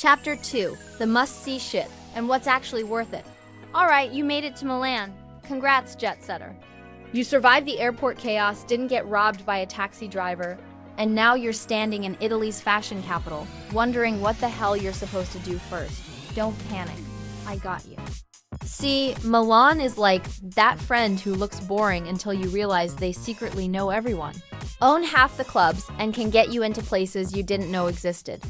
Chapter 2, the must-see shit, and what's actually worth it. Alright, you made it to Milan. Congrats, jet setter. You survived the airport chaos, didn't get robbed by a taxi driver, and now you're standing in Italy's fashion capital, wondering what the hell you're supposed to do first. Don't panic. I got you. See, Milan is like that friend who looks boring until you realize they secretly know everyone. Own half the clubs and can get you into places you didn't know existed.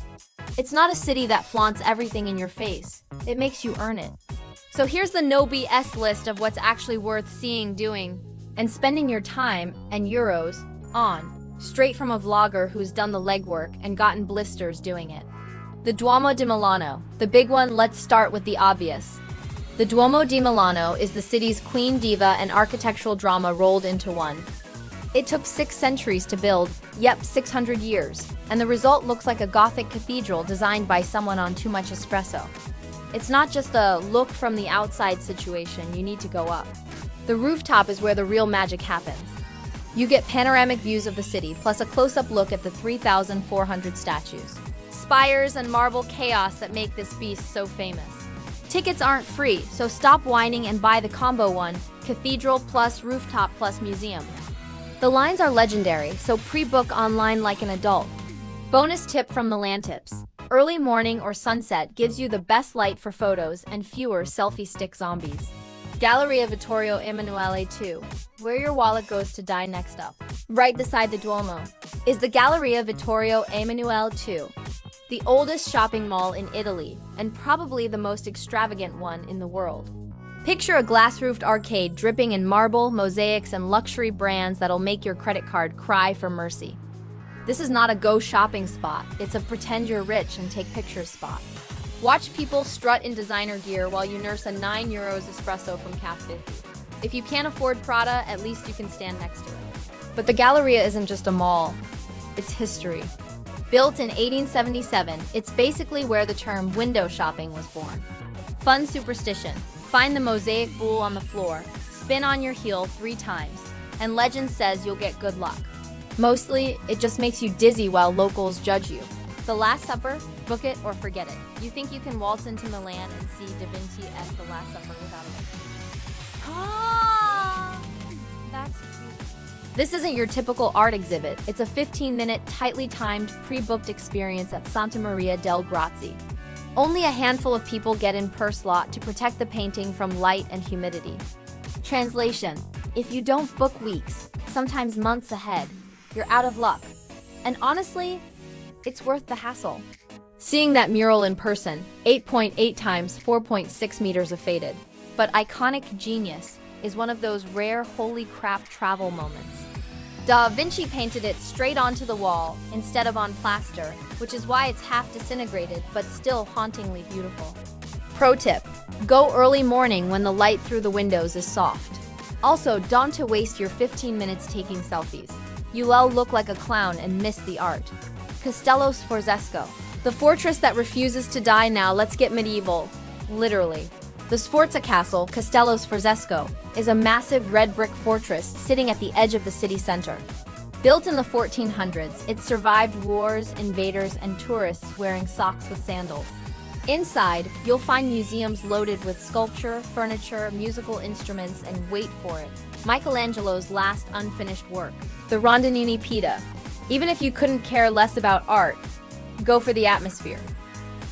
It's not a city that flaunts everything in your face. It makes you earn it. So here's the no BS list of what's actually worth seeing, doing, and spending your time and euros on, straight from a vlogger who's done the legwork and gotten blisters doing it. The Duomo di Milano, the big one. Let's start with the obvious. The Duomo di Milano is the city's queen diva and architectural drama rolled into one. It took 6 centuries to build, yep, 600 years, and the result looks like a Gothic cathedral designed by someone on too much espresso. It's not just a look from the outside situation, you need to go up. The rooftop is where the real magic happens. You get panoramic views of the city, plus a close-up look at the 3,400 statues, spires, and marble chaos that make this beast so famous. Tickets aren't free, so stop whining and buy the combo one, cathedral plus rooftop plus museum. The lines are legendary, so pre-book online like an adult. Bonus tip from Milan Tips. Early morning or sunset gives you the best light for photos and fewer selfie stick zombies. Galleria Vittorio Emanuele 2, where your wallet goes to die. Next up, right beside the Duomo, is the Galleria Vittorio Emanuele 2, the oldest shopping mall in Italy, and probably the most extravagant one in the world. Picture a glass-roofed arcade dripping in marble, mosaics, and luxury brands that'll make your credit card cry for mercy. This is not a go shopping spot, it's a pretend you're rich and take pictures spot. Watch people strut in designer gear while you nurse a €9 espresso from Cafe. If you can't afford Prada, at least you can stand next to it. But the Galleria isn't just a mall, it's history. Built in 1877, it's basically where the term window shopping was born. Fun superstition. Find the mosaic bull on the floor, spin on your heel 3 times, and legend says you'll get good luck. Mostly, it just makes you dizzy while locals judge you. The Last Supper? Book it or forget it. You think you can waltz into Milan and see Da Vinci's The Last Supper without it? Ah, that's cute. This isn't your typical art exhibit. It's a 15-minute, tightly timed, pre-booked experience at Santa Maria del Grazie. Only a handful of people get in per slot to protect the painting from light and humidity. Translation: if you don't book weeks, sometimes months ahead, you're out of luck. And honestly, it's worth the hassle. Seeing that mural in person, 8.8 times 4.6 meters of faded, but iconic genius, is one of those rare holy crap travel moments. Da Vinci painted it straight onto the wall instead of on plaster, which is why it's half disintegrated but still hauntingly beautiful. Pro tip: go early morning when the light through the windows is soft. Also, don't waste your 15 minutes taking selfies. You'll look like a clown and miss the art. Castello Sforza, the fortress that refuses to die. Now let's get medieval. Literally. The Sforza Castle, Castello Sforza, is a massive red brick fortress sitting at the edge of the city center. Built in the 1400s, it survived wars, invaders, and tourists wearing socks with sandals. Inside, you'll find museums loaded with sculpture, furniture, musical instruments, and wait for it, Michelangelo's last unfinished work, the Rondinini Pita. Even if you couldn't care less about art, go for the atmosphere.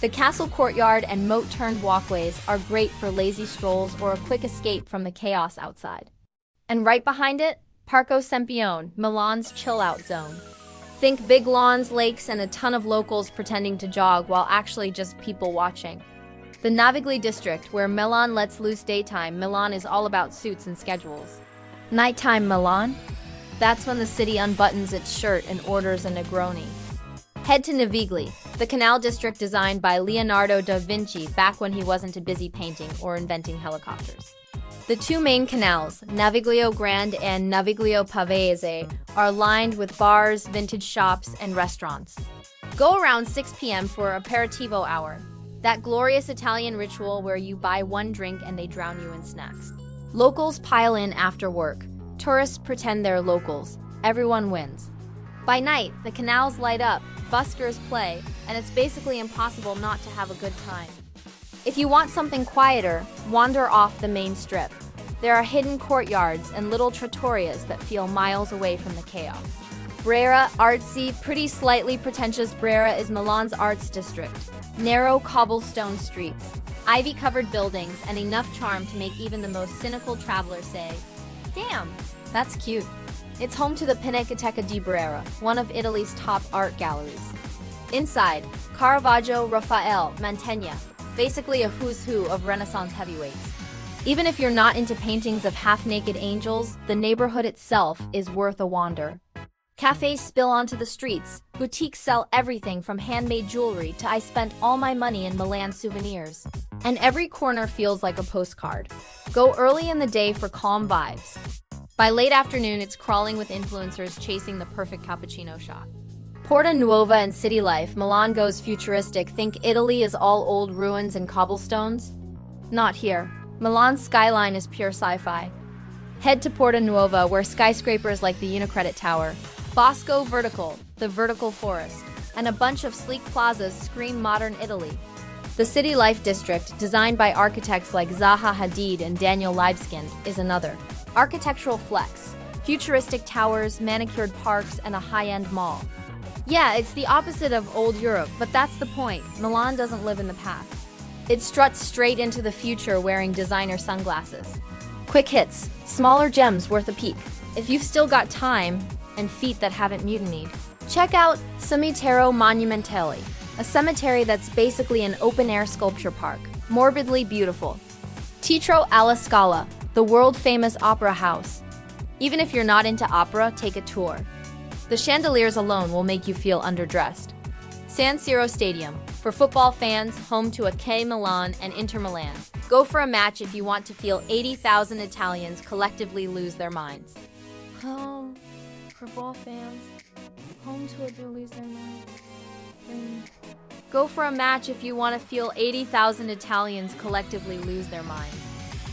The castle courtyard and moat-turned walkways are great for lazy strolls or a quick escape from the chaos outside. And right behind it, Parco Sempione, Milan's chill-out zone. Think big lawns, lakes, and a ton of locals pretending to jog while actually just people watching. The Navigli district, where Milan lets loose. Daytime Milan is all about suits and schedules. Nighttime Milan? That's when the city unbuttons its shirt and orders a Negroni. Head to Navigli, the canal district designed by Leonardo da Vinci back when he wasn't busy painting or inventing helicopters. The 2 main canals, Naviglio Grande and Naviglio Pavese, are lined with bars, vintage shops, and restaurants. Go around 6 p.m. for aperitivo hour, that glorious Italian ritual where you buy 1 drink and they drown you in snacks. Locals pile in after work. Tourists pretend they're locals. Everyone wins. By night, the canals light up, buskers play, and it's basically impossible not to have a good time. If you want something quieter, wander off the main strip. There are hidden courtyards and little trattorias that feel miles away from the chaos. Brera, artsy, pretty slightly pretentious Brera is Milan's arts district. Narrow cobblestone streets, ivy-covered buildings, and enough charm to make even the most cynical traveler say, "Damn, that's cute." It's home to the Pinacoteca di Brera, one of Italy's top art galleries. Inside, Caravaggio, Raphael, Mantegna, basically a who's who of Renaissance heavyweights. Even if you're not into paintings of half-naked angels, the neighborhood itself is worth a wander. Cafes spill onto the streets, boutiques sell everything from handmade jewelry to I spent all my money in Milan souvenirs. And every corner feels like a postcard. Go early in the day for calm vibes. By late afternoon, it's crawling with influencers chasing the perfect cappuccino shot. Porta Nuova and city life, Milan goes futuristic. Think Italy is all old ruins and cobblestones? Not here. Milan's skyline is pure sci-fi. Head to Porta Nuova, where skyscrapers like the Unicredit Tower, Bosco Vertical, the vertical forest, and a bunch of sleek plazas scream modern Italy. The City Life District, designed by architects like Zaha Hadid and Daniel Libeskind, is another. Architectural flex, futuristic towers, manicured parks, and a high-end mall. Yeah, it's the opposite of old Europe, but that's the point. Milan doesn't live in the past. It struts straight into the future wearing designer sunglasses. Quick hits, smaller gems worth a peek. If you've still got time and feet that haven't mutinied, check out Cimitero Monumentale, a cemetery that's basically an open-air sculpture park, morbidly beautiful. Teatro alla Scala, the world-famous opera house. Even if you're not into opera, take a tour. The chandeliers alone will make you feel underdressed. San Siro Stadium, for football fans, home to AC Milan and Inter Milan. Go for a match if you want to feel 80,000 Italians collectively lose their minds. Football fans, home to a lose their minds. Go for a match if you want to feel 80,000 Italians collectively lose their minds.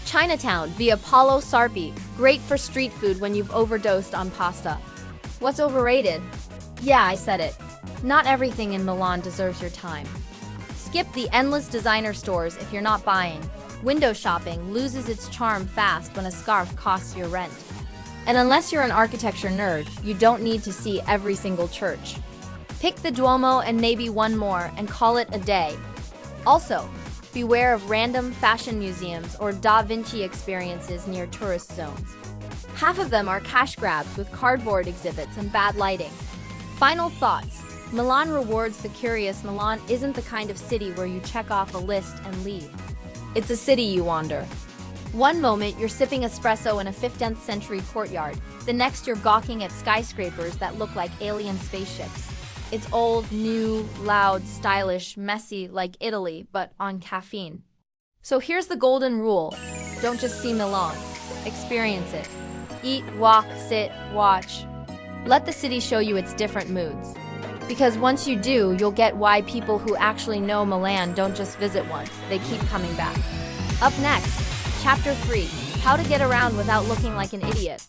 Chinatown, via Apollo Sarpi, great for street food when you've overdosed on pasta. What's overrated? Yeah, I said it. Not everything in Milan deserves your time. Skip the endless designer stores if you're not buying. Window shopping loses its charm fast when a scarf costs your rent. And unless you're an architecture nerd, you don't need to see every single church. Pick the Duomo and maybe one more and call it a day. Also, beware of random fashion museums or Da Vinci experiences near tourist zones. Half of them are cash grabs with cardboard exhibits and bad lighting. Final thoughts. Milan rewards the curious. Milan isn't the kind of city where you check off a list and leave. It's a city you wander. One moment you're sipping espresso in a 15th century courtyard. The next you're gawking at skyscrapers that look like alien spaceships. It's old, new, loud, stylish, messy, like Italy, but on caffeine. So here's the golden rule. Don't just see Milan. Experience it. Eat, walk, sit, watch. Let the city show you its different moods. Because once you do, you'll get why people who actually know Milan don't just visit once, they keep coming back. Up next, Chapter 3, How to Get Around Without Looking Like an Idiot.